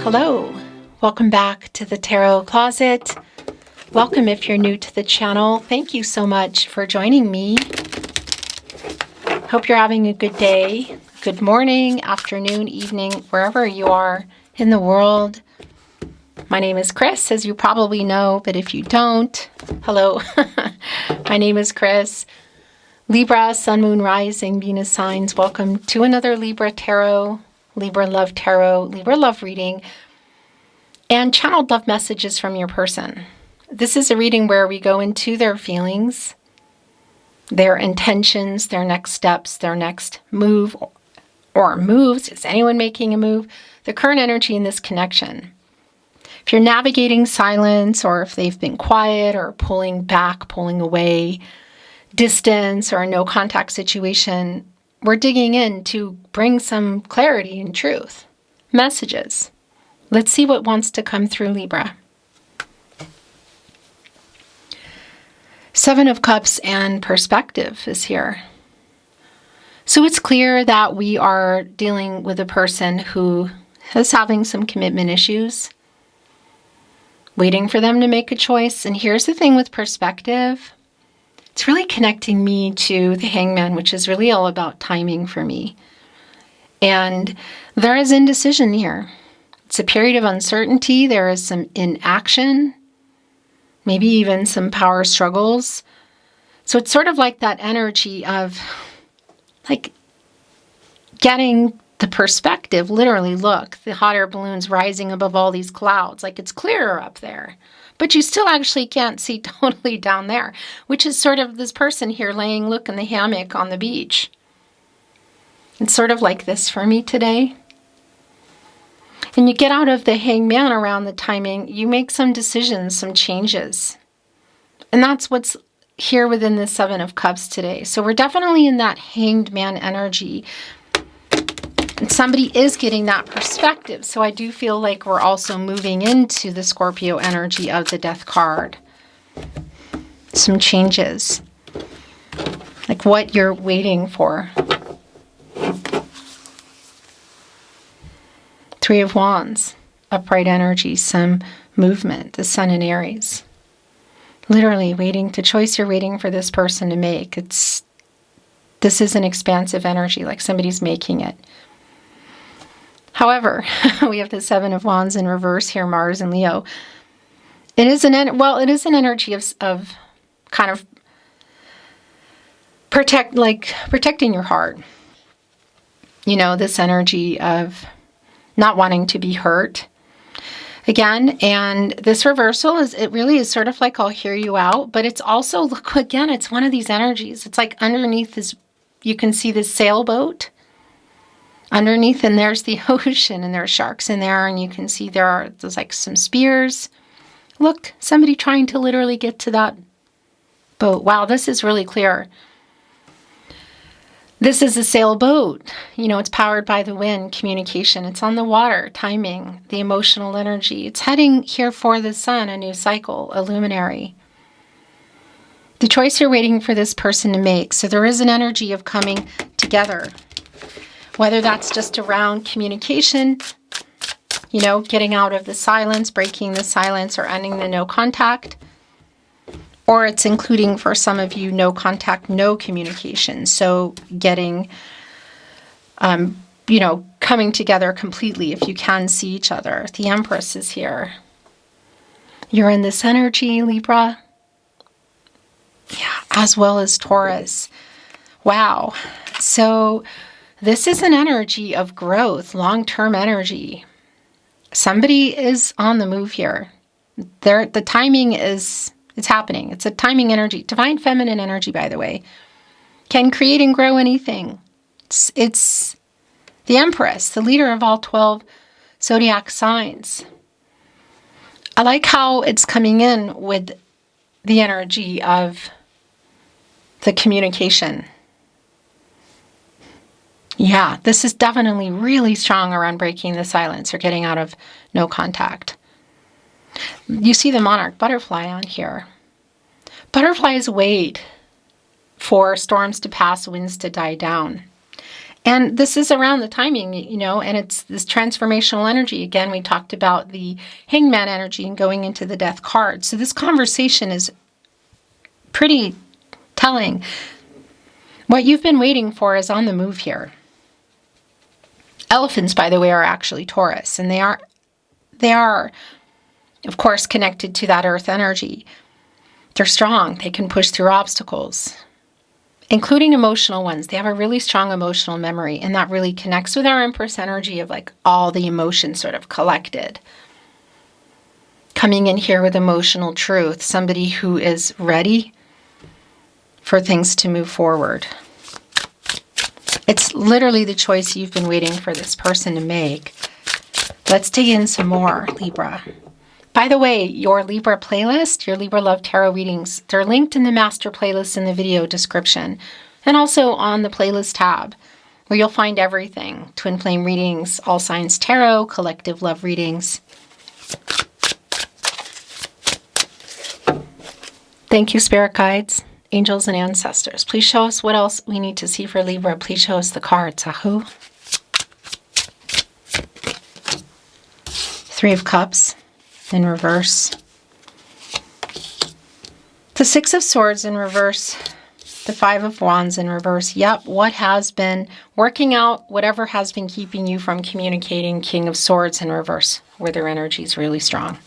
Hello, welcome back to the Tarot Closet. Welcome if you're new to the channel. Thank you so much for joining me. Hope you're having a good day, good morning, afternoon, evening, wherever you are in the world. My name is Chris, as you probably know, but if you don't, hello. My name is Chris. Libra, Sun, Moon, Rising, Venus signs. Welcome to another Libra Tarot, Libra Love Tarot, Libra Love reading, and channeled love messages from your person. This is a reading where we go into their feelings, their intentions, their next steps, their next move or moves. Is anyone making a move? The current energy in this connection. If you're navigating silence, or if they've been quiet or pulling back, pulling away, distance, or a no contact situation, we're digging in to bring some clarity and truth. Messages. Let's see what wants to come through, Libra. Seven of Cups and perspective is here. So it's clear that we are dealing with a person who is having some commitment issues, waiting for them to make a choice. And here's the thing with perspective. It's really connecting me to the Hangman, which is really all about timing for me. And there is indecision here. It's a period of uncertainty. There is some inaction, maybe even some power struggles. So it's sort of like that energy of like getting the perspective. Literally, look, the hot air balloon's rising above all these clouds. Like it's clearer up there. But you still actually can't see totally down there, which is sort of this person here laying, look, in the hammock on the beach. It's sort of like this for me today. And you get out of the Hangman around the timing, you make some decisions, some changes. And that's what's here within the Seven of Cups today. So we're definitely in that Hanged Man energy. And somebody is getting that perspective. So I do feel like we're also moving into the Scorpio energy of the Death card. Some changes. Like what you're waiting for. Three of Wands. Upright energy. Some movement. The Sun in Aries. Literally waiting to choice you're waiting for this person to make. This is an expansive energy. Like somebody's making it. However, we have the Seven of Wands in reverse here, Mars and Leo. It is an energy of kind of protecting your heart. You know, this energy of not wanting to be hurt. Again, and this reversal it really is sort of like I'll hear you out, but it's also, look, again, it's one of these energies. It's like underneath this, you can see this sailboat. Underneath, and there's the ocean, and there are sharks in there, and you can see there's like some spears. Look, somebody trying to literally get to that boat. Wow, this is really clear. This is a sailboat. You know, it's powered by the wind, communication. It's on the water, timing, the emotional energy. It's heading here for the sun, a new cycle, a luminary. The choice you're waiting for this person to make. So there is an energy of coming together. Whether that's just around communication, you know, getting out of the silence, breaking the silence, or ending the no contact. Or it's including, for some of you, no contact, no communication. So getting, you know, coming together completely if you can see each other. The Empress is here. You're in this energy, Libra. Yeah, as well as Taurus. Wow. So this is an energy of growth, long-term energy. Somebody is on the move here. The timing it's happening. It's a timing energy. Divine feminine energy, by the way, can create and grow anything. It's the Empress, the leader of all 12 zodiac signs. I like how it's coming in with the energy of the communication. Yeah, this is definitely really strong around breaking the silence or getting out of no contact. You see the monarch butterfly on here. Butterflies wait for storms to pass, winds to die down. And this is around the timing, you know, and it's this transformational energy. Again, we talked about the Hangman energy and going into the Death card. So this conversation is pretty telling. What you've been waiting for is on the move here. Elephants, by the way, are actually Taurus, and they are, of course, connected to that earth energy. They're strong. They can push through obstacles, including emotional ones. They have a really strong emotional memory, and that really connects with our Empress energy of like all the emotions sort of collected. Coming in here with emotional truth, somebody who is ready for things to move forward. It's literally the choice you've been waiting for this person to make. Let's dig in some more, Libra. By the way, your Libra playlist, your Libra Love Tarot readings, they're linked in the master playlist in the video description, and also on the playlist tab, where you'll find everything. Twin flame readings, all signs tarot, collective love readings. Thank you, spirit guides, angels, and ancestors. Please show us what else we need to see for Libra. Please show us the cards. Ahu. Three of Cups in reverse. The Six of Swords in reverse. The Five of Wands in reverse. Yep, what has been working out, whatever has been keeping you from communicating. King of Swords in reverse, where their energy is really strong.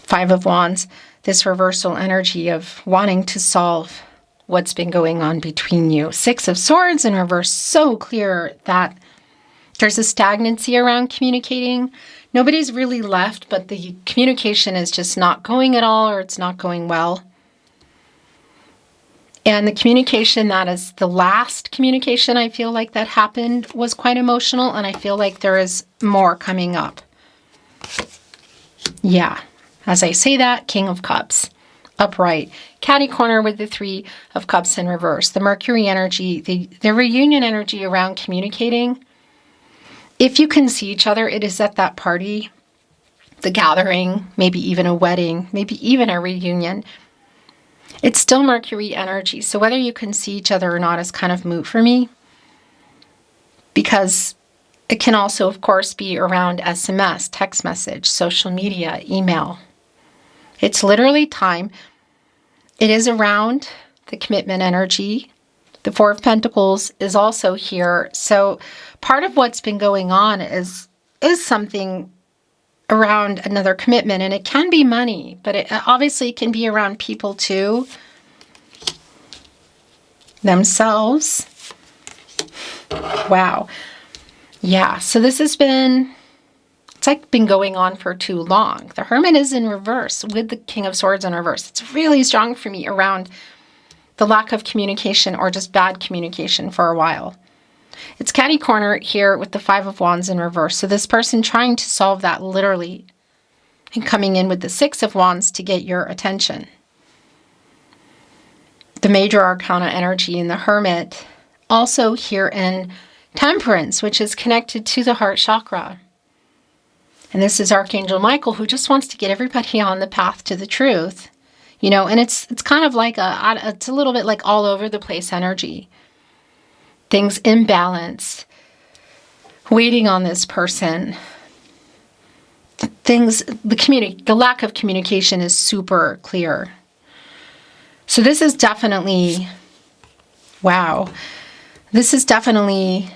Five of Wands, this reversal energy of wanting to solve what's been going on between you. Six of Swords in reverse, so clear that there's a stagnancy around communicating. Nobody's really left, but the communication is just not going at all, or it's not going well. And the communication that is the last communication I feel like that happened was quite emotional, and I feel like there is more coming up. Yeah. As I say that, King of Cups, upright. Catty corner with the Three of Cups in reverse. The Mercury energy, the reunion energy around communicating. If you can see each other, it is at that party, the gathering, maybe even a wedding, maybe even a reunion. It's still Mercury energy. So whether you can see each other or not is kind of moot for me. Because it can also, of course, be around SMS, text message, social media, email. It's literally time. It is around the commitment energy. The Four of Pentacles is also here. So part of what's been going on is something around another commitment. And it can be money, but it obviously can be around people too. Themselves. Wow. Yeah, so this has been, it's like been going on for too long. The Hermit is in reverse with the King of Swords in reverse. It's really strong for me around the lack of communication or just bad communication for a while. It's catty corner here with the Five of Wands in reverse. So this person trying to solve that literally and coming in with the Six of Wands to get your attention. The major arcana energy in the Hermit also here in Temperance, which is connected to the heart chakra. And this is Archangel Michael, who just wants to get everybody on the path to the truth. You know, and it's kind of like it's a little bit like all over the place energy. Things imbalanced. Waiting on this person. The lack of communication is super clear. So this is definitely, wow. This is definitely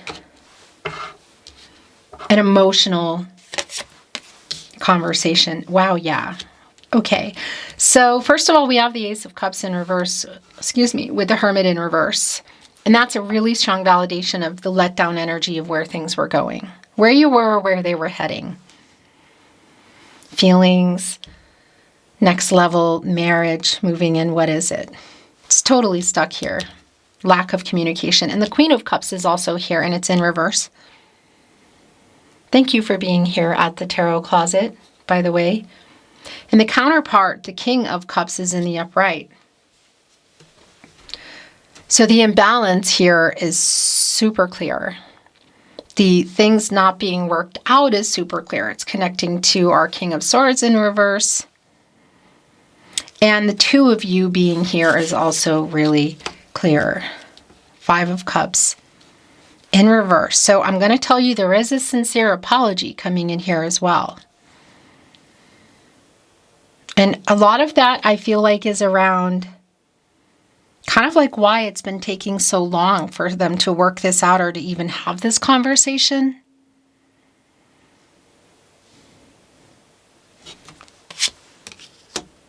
an emotional conversation. Wow, yeah. Okay. So first of all, we have the Ace of Cups in reverse, with the Hermit in reverse. And that's a really strong validation of the letdown energy of where things were going. Where you were, where they were heading. Feelings, next level, marriage, moving in, what is it? It's totally stuck here. Lack of communication. And the Queen of Cups is also here, and it's in reverse. Thank you for being here at the Tarot Closet, by the way. And the counterpart, the King of Cups, is in the upright. So the imbalance here is super clear. The things not being worked out is super clear. It's connecting to our King of Swords in reverse. And the two of you being here is also really clear. Five of Cups in reverse. So I'm going to tell you there is a sincere apology coming in here as well. And a lot of that I feel like is around kind of like why it's been taking so long for them to work this out or to even have this conversation.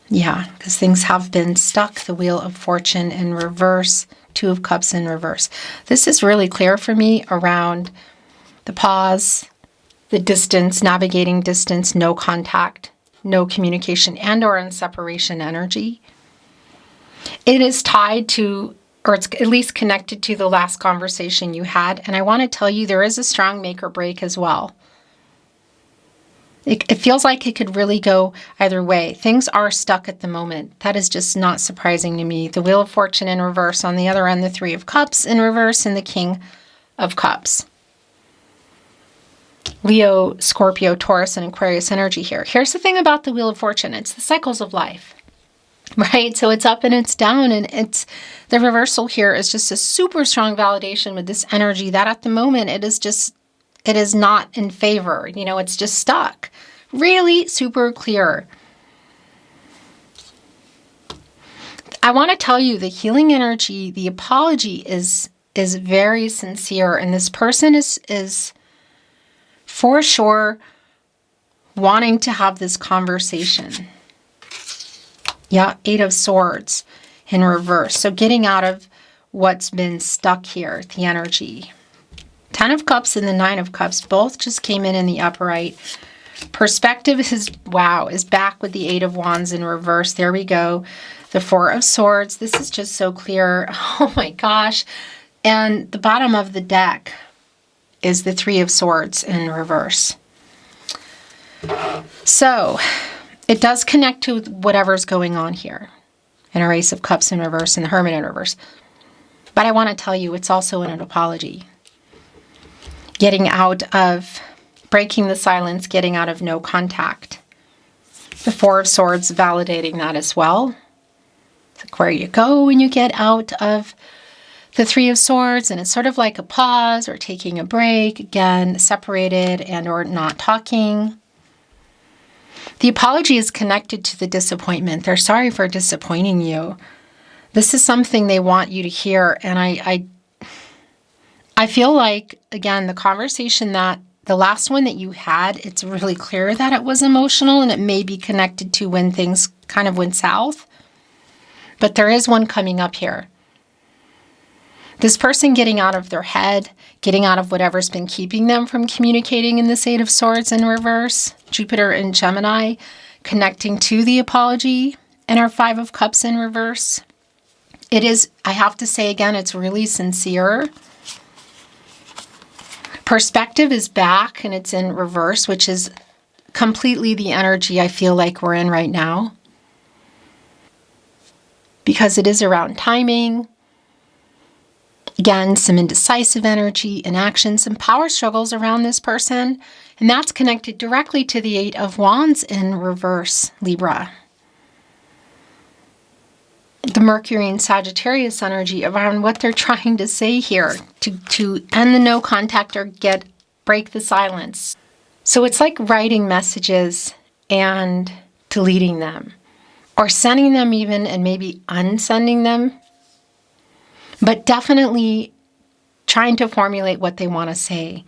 Yeah, because things have been stuck. The Wheel of Fortune in reverse, Two of Cups in reverse. This is really clear for me around the pause, the distance, navigating distance, no contact, no communication, and or in separation energy. It is tied to, or it's at least connected to the last conversation you had. And I want to tell you there is a strong make or break as well. It feels like it could really go either way. Things are stuck at the moment. That is just not surprising to me. The Wheel of Fortune in reverse. On the other end, the Three of Cups in reverse and the King of Cups. Leo, Scorpio, Taurus, and Aquarius energy here. Here's the thing about the Wheel of Fortune. It's the cycles of life, right? So it's up and it's down, and it's the reversal here is just a super strong validation with this energy that at the moment it is not in favor. You know, it's just stuck. Really super clear. I want to tell you the healing energy, the apology is very sincere, and this person is for sure wanting to have this conversation. Yeah, Eight of Swords in reverse. So getting out of what's been stuck here, the energy. Ten of Cups and the Nine of Cups both just came in the upright. Perspective is, wow, is back with the Eight of Wands in reverse. There we go. The Four of Swords. This is just so clear. Oh my gosh. And the bottom of the deck is the Three of Swords in reverse. So it does connect to whatever's going on here. And a Ace of Cups in reverse and the Hermit in reverse. But I want to tell you it's also an apology. Getting out of, breaking the silence, getting out of no contact. The Four of Swords validating that as well. It's like where you go when you get out of the Three of Swords, and it's sort of like a pause or taking a break, again, separated and or not talking. The apology is connected to the disappointment. They're sorry for disappointing you. This is something they want you to hear, and I feel like, again, the conversation that, the last one that you had, it's really clear that it was emotional and it may be connected to when things kind of went south. But there is one coming up here. This person getting out of their head, getting out of whatever's been keeping them from communicating in this Eight of Swords in reverse, Jupiter and Gemini, connecting to the apology, and our Five of Cups in reverse. It is, I have to say again, it's really sincere. Perspective is back and it's in reverse, which is completely the energy I feel like we're in right now. Because it is around timing. Again, some indecisive energy, inaction, some power struggles around this person. And that's connected directly to the Eight of Wands in reverse, Libra. The Mercury and Sagittarius energy around what they're trying to say here to end the no contact or break the silence. So it's like writing messages and deleting them, or sending them even and maybe unsending them, but definitely trying to formulate what they want to say.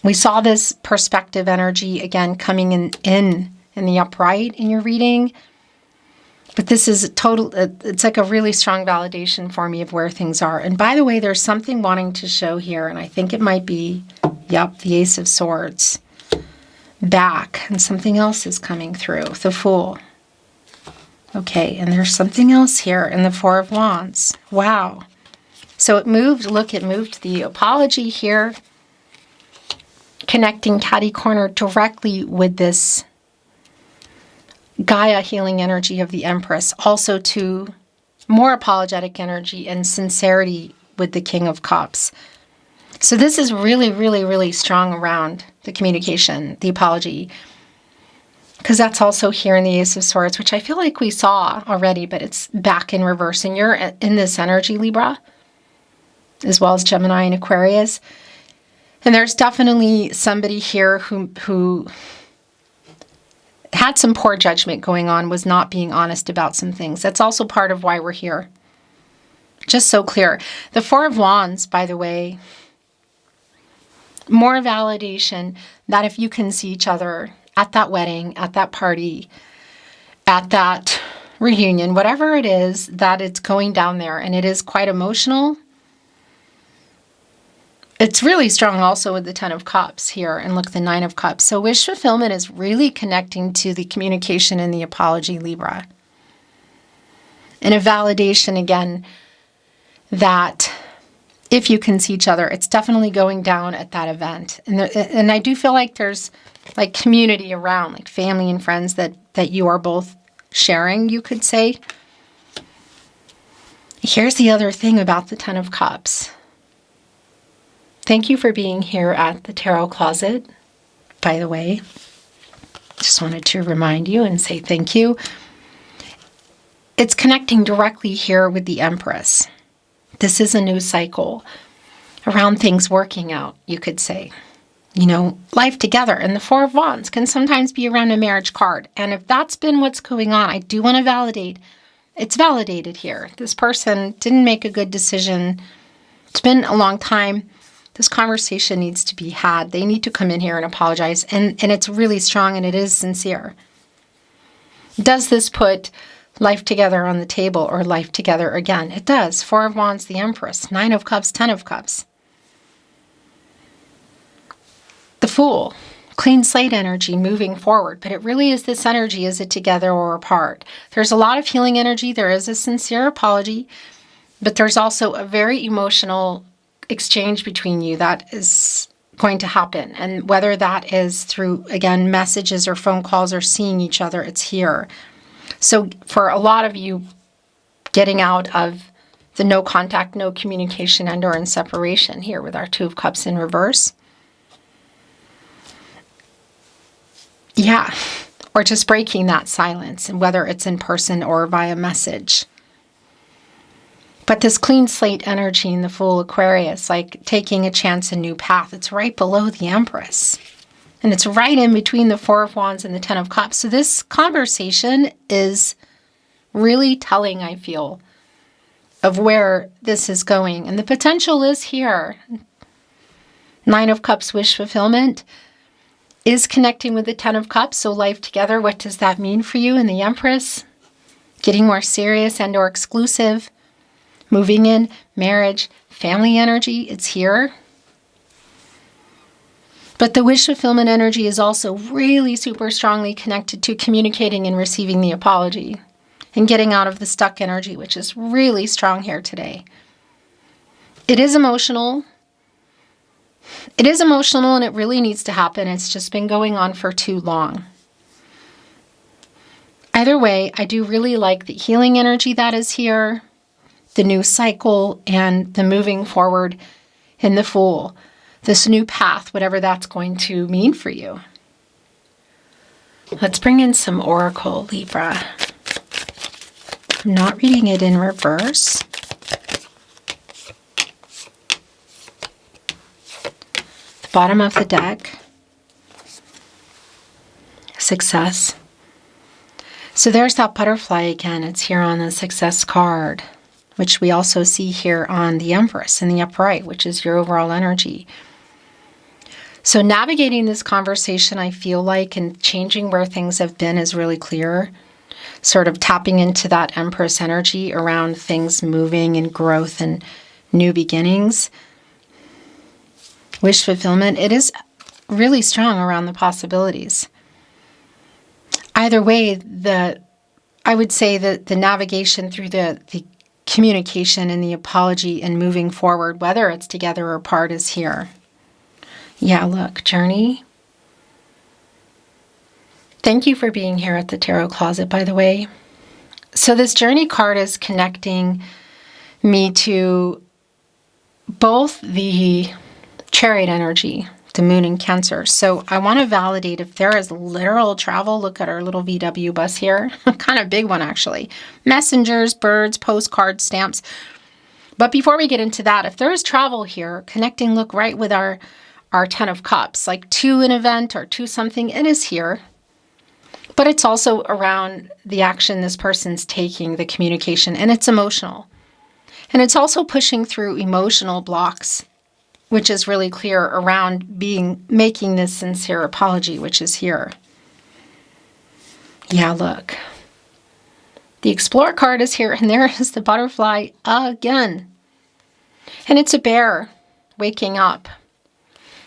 We saw this perspective energy again coming in the upright in your reading. But this is it's like a really strong validation for me of where things are. And by the way, there's something wanting to show here, and I think it might be, yep, the Ace of Swords back, and something else is coming through, the Fool. Okay, and there's something else here in the Four of Wands. Wow. So it moved, look, it moved the apology here, connecting catty corner directly with this Gaia healing energy of the Empress, also to more apologetic energy and sincerity with the King of Cups. So this is really, really, really strong around the communication, the apology, because that's also here in the Ace of Swords, which I feel like we saw already, but it's back in reverse. And you're in this energy, Libra. as well as Gemini and Aquarius. And there's definitely somebody here who had some poor judgment going on, was not being honest about some things. That's also part of why we're here. Just so clear. The Four of Wands, by the way, more validation that if you can see each other at that wedding, at that party, at that reunion, whatever it is, that it's going down there, and it is quite emotional. It's really strong also with the Ten of Cups here, and look, the Nine of Cups. So wish fulfillment is really connecting to the communication and the apology, Libra. And a validation, again, that if you can see each other, it's definitely going down at that event. And I do feel like there's like community around, like family and friends that you are both sharing, you could say. Here's the other thing about the Ten of Cups. Thank you for being here at the Tarot Closet, by the way. Just wanted to remind you and say thank you. It's connecting directly here with the Empress. This is a new cycle around things working out, you could say. You know, life together. And the Four of Wands can sometimes be around a marriage card. And if that's been what's going on, I do want to validate. It's validated here. This person didn't make a good decision. It's been a long time. This conversation needs to be had. They need to come in here and apologize. And it's really strong and it is sincere. Does this put life together on the table or life together again? It does. Four of Wands, the Empress. Nine of Cups, Ten of Cups. The Fool. Clean slate energy moving forward. But it really is this energy. Is it together or apart? There's a lot of healing energy. There is a sincere apology. But there's also a very emotional exchange between you that is going to happen. And whether that is through, again, messages or phone calls or seeing each other, it's here. So for a lot of you, getting out of the no contact, no communication, and or in separation here with our Two of Cups in reverse. Yeah. Or just breaking that silence, and whether it's in person or via message. But this clean slate energy in the Fool, Aquarius, like taking a chance, a new path, it's right below the Empress. And it's right in between the Four of Wands and the Ten of Cups. So this conversation is really telling, I feel, of where this is going. And the potential is here. Nine of Cups, wish fulfillment, is connecting with the Ten of Cups. So life together, what does that mean for you? And the Empress, getting more serious and or exclusive. Moving in, marriage, family energy, it's here. But the wish fulfillment energy is also really super strongly connected to communicating and receiving the apology and getting out of the stuck energy, which is really strong here today. It is emotional. It is emotional and it really needs to happen. It's just been going on for too long. Either way, I do really like the healing energy that is here, the new cycle, and the moving forward in the Fool. This new path, whatever that's going to mean for you. Let's bring in some Oracle, Libra. I'm not reading it in reverse. The bottom of the deck. Success. So there's that butterfly again. It's here on the Success card, which we also see here on the Empress in the upright, which is your overall energy. So navigating this conversation, I feel like, and changing where things have been is really clear. Sort of tapping into that Empress energy around things moving and growth and new beginnings. Wish fulfillment, it is really strong around the possibilities. Either way, I would say that the navigation through the communication and the apology and moving forward, whether it's together or apart, is here. Yeah, look, journey. Thank you for being here at the Tarot Closet, by the way. So this journey card is connecting me to both the Chariot energy, the Moon in Cancer. So I want to validate if there is literal travel. Look at our little VW bus here. Kind of big one, actually. Messengers, birds, postcards, stamps. But before we get into that, if there is travel here, connecting, look right with our 10 of Cups, like to an event or to something, it is here. But it's also around the action this person's taking, the communication, and it's emotional. And it's also pushing through emotional blocks, which is really clear around making this sincere apology, which is here. Yeah, look. The Explorer card is here, and there is the butterfly again. And it's a bear waking up.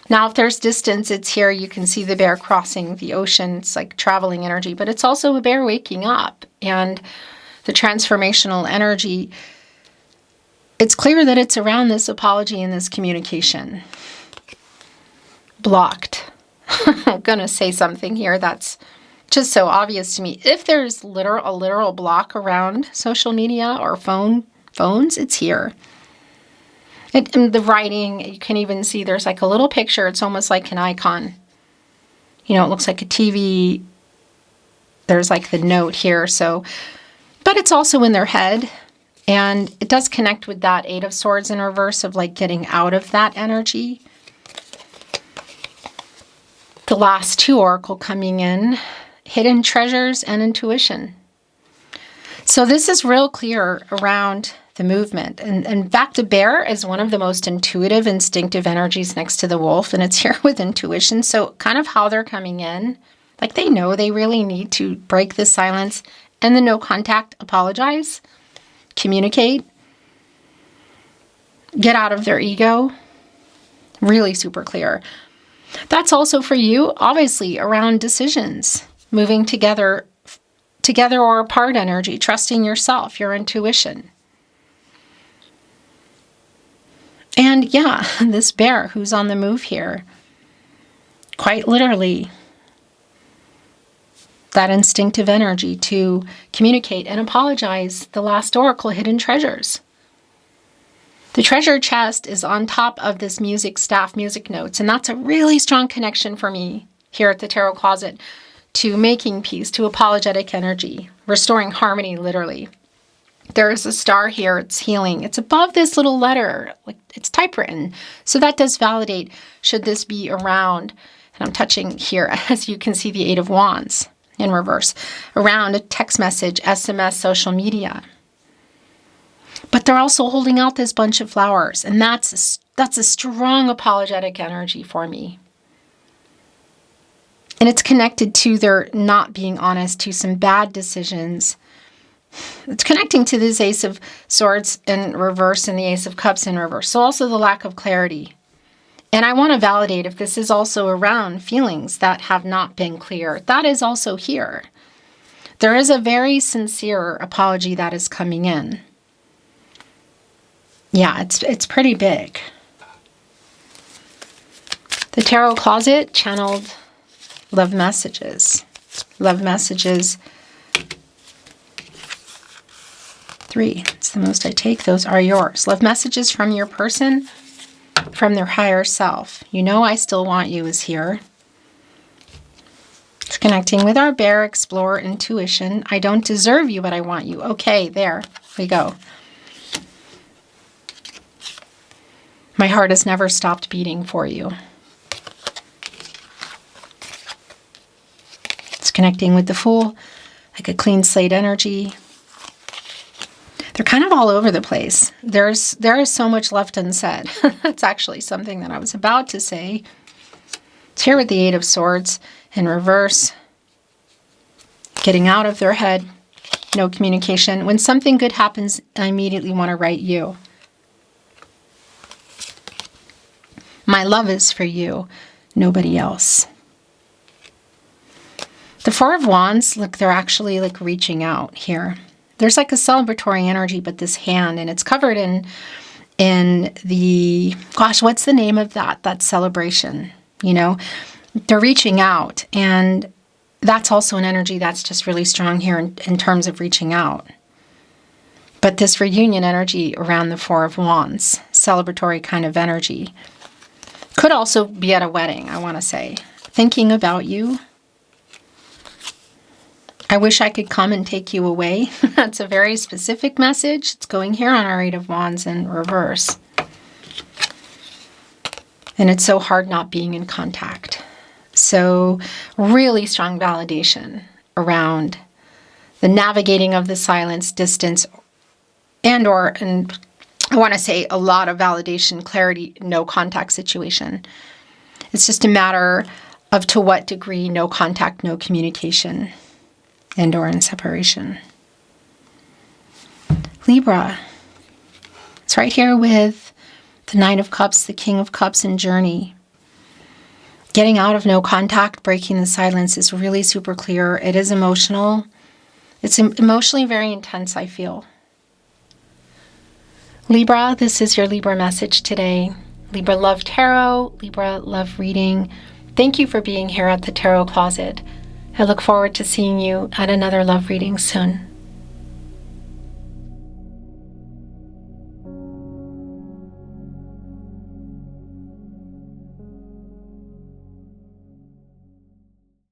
Now, if there's distance, it's here. You can see the bear crossing the ocean. It's like traveling energy, but it's also a bear waking up. And the transformational energy, it's clear that it's around this apology and this communication. Blocked. I'm going to say something here that's just so obvious to me. If there's a literal block around social media or phones, it's here. In the writing, you can even see there's like a little picture. It's almost like an icon. You know, it looks like a TV. There's like the note here. So, but it's also in their head. And it does connect with that 8 of Swords in reverse of like getting out of that energy. The last 2 oracle coming in, hidden treasures and intuition. So this is real clear around the movement. And in fact, the bear is one of the most intuitive, instinctive energies next to the wolf, and it's here with intuition. So kind of how they're coming in, like they know they really need to break the silence and the no contact, apologize, communicate, get out of their ego. Really super clear. That's also for you, obviously, around decisions, moving together or apart energy, trusting yourself, your intuition. And yeah, this bear who's on the move here, quite literally, that instinctive energy to communicate and apologize. The last oracle, hidden treasures. The treasure chest is on top of this music staff, music notes, and that's a really strong connection for me here at the Tarot Closet to making peace, to apologetic energy, restoring harmony, literally. There is a star here. It's healing. It's above this little letter. Like it's typewritten. So that does validate, should this be around, and I'm touching here, as you can see, the 8 of Wands in reverse, around a text message, SMS, social media. But they're also holding out this bunch of flowers, and that's a strong apologetic energy for me. And it's connected to their not being honest, to some bad decisions. It's connecting to this Ace of Swords in reverse and the Ace of Cups in reverse. So also the lack of clarity. And I want to validate if this is also around feelings that have not been clear. That is also here. There is a very sincere apology that is coming in. Yeah, it's pretty big. The Tarot Closet channeled love messages. Love messages 3. It's the most I take. Those are yours. Love messages from your person, from their higher self. You know I still want you is here. It's connecting with our bear, explorer, intuition. I don't deserve you, but I want you. Okay, there we go. My heart has never stopped beating for you. It's connecting with the Fool, like a clean slate energy. They're kind of all over the place. There is so much left unsaid. That's actually something that I was about to say. It's here with the 8 of Swords in reverse. Getting out of their head. No communication. When something good happens, I immediately want to write you. My love is for you, nobody else. The 4 of Wands, look, they're actually like reaching out here. There's like a celebratory energy, but this hand, and it's covered in the, gosh, what's the name of that celebration? You know, they're reaching out, and that's also an energy that's just really strong here in terms of reaching out. But this reunion energy around the 4 of Wands, celebratory kind of energy. Could also be at a wedding, I want to say. Thinking about you. I wish I could come and take you away. That's a very specific message. It's going here on our Eight of Wands in reverse. And it's so hard not being in contact. So really strong validation around the navigating of the silence, distance, and I want to say a lot of validation, clarity, no contact situation. It's just a matter of to what degree no contact, no communication, and or in separation. Libra. It's right here with the Nine of Cups, the King of Cups, and Journey. Getting out of no contact, breaking the silence is really super clear. It is emotional. It's emotionally very intense, I feel. Libra, this is your Libra message today. Libra Love Tarot, Libra Love Reading. Thank you for being here at the Tarot Closet. I look forward to seeing you at another love reading soon.